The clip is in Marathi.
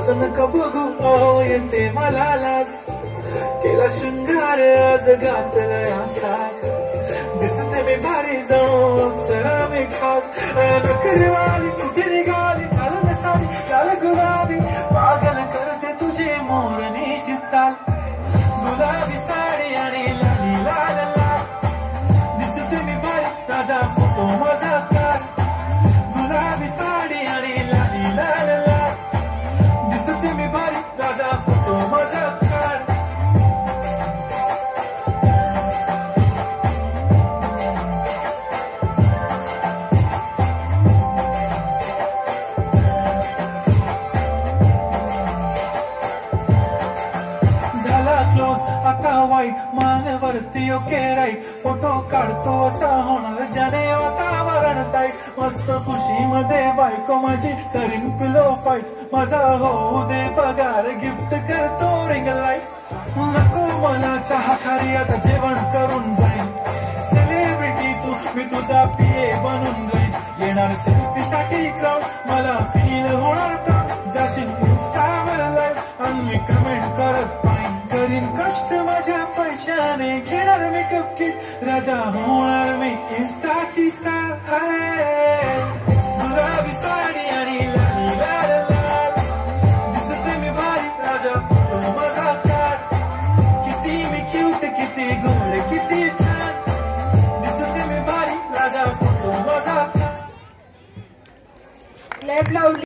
असं नका बघू अहो येते मला लाज केला शृंगार आज घातलाय असाच दिसते मी भारी जाऊ अप्सरा मी खास नखरेवाली कुठे निघाली झालं साडी लाल गुलाबी पागल करते तुझे मोरनीशी चाल गुलाबी साडी आणि लाली लाल लाल दिसते मी भारी राजा फोटो माझा काढ गुलाबी साडी आणि लाली लाल लाल दिसते मी भारी राजा फोटो माझा काढ आता वाईट मानवरती ओके राईट फोटो काढतो असा होणार ज्याने वातावरण ताईट मस्त खुशीमध्ये बायको माझी करीन पिलो फाईट माझा होऊ दे पगार गिफ्ट करतो रिंग लाईट नको मला चहा खारी आता जेवण करून जाईन सेलिब्रिटी तू मी तुझा पीए बनून जाईन येणार सेल्फी साठी क्राऊड मला फील होणार प्राऊड जाशील इन्स्टावर लाईव्ह आणि मी कमेंट करत पाहिन करीन कष्ट माझ्या पैशाने घेणार मेकअप किट राजा होणार मी इन्स्टाची स्टार हाय गुलाबी साडी आणि लाली लाल लाल दिसते मी भारी राजा फोटो माझा काढ किती मी क्यूट किती गोड किती छान दिसते मी भारी राजा फोटो माझा काढ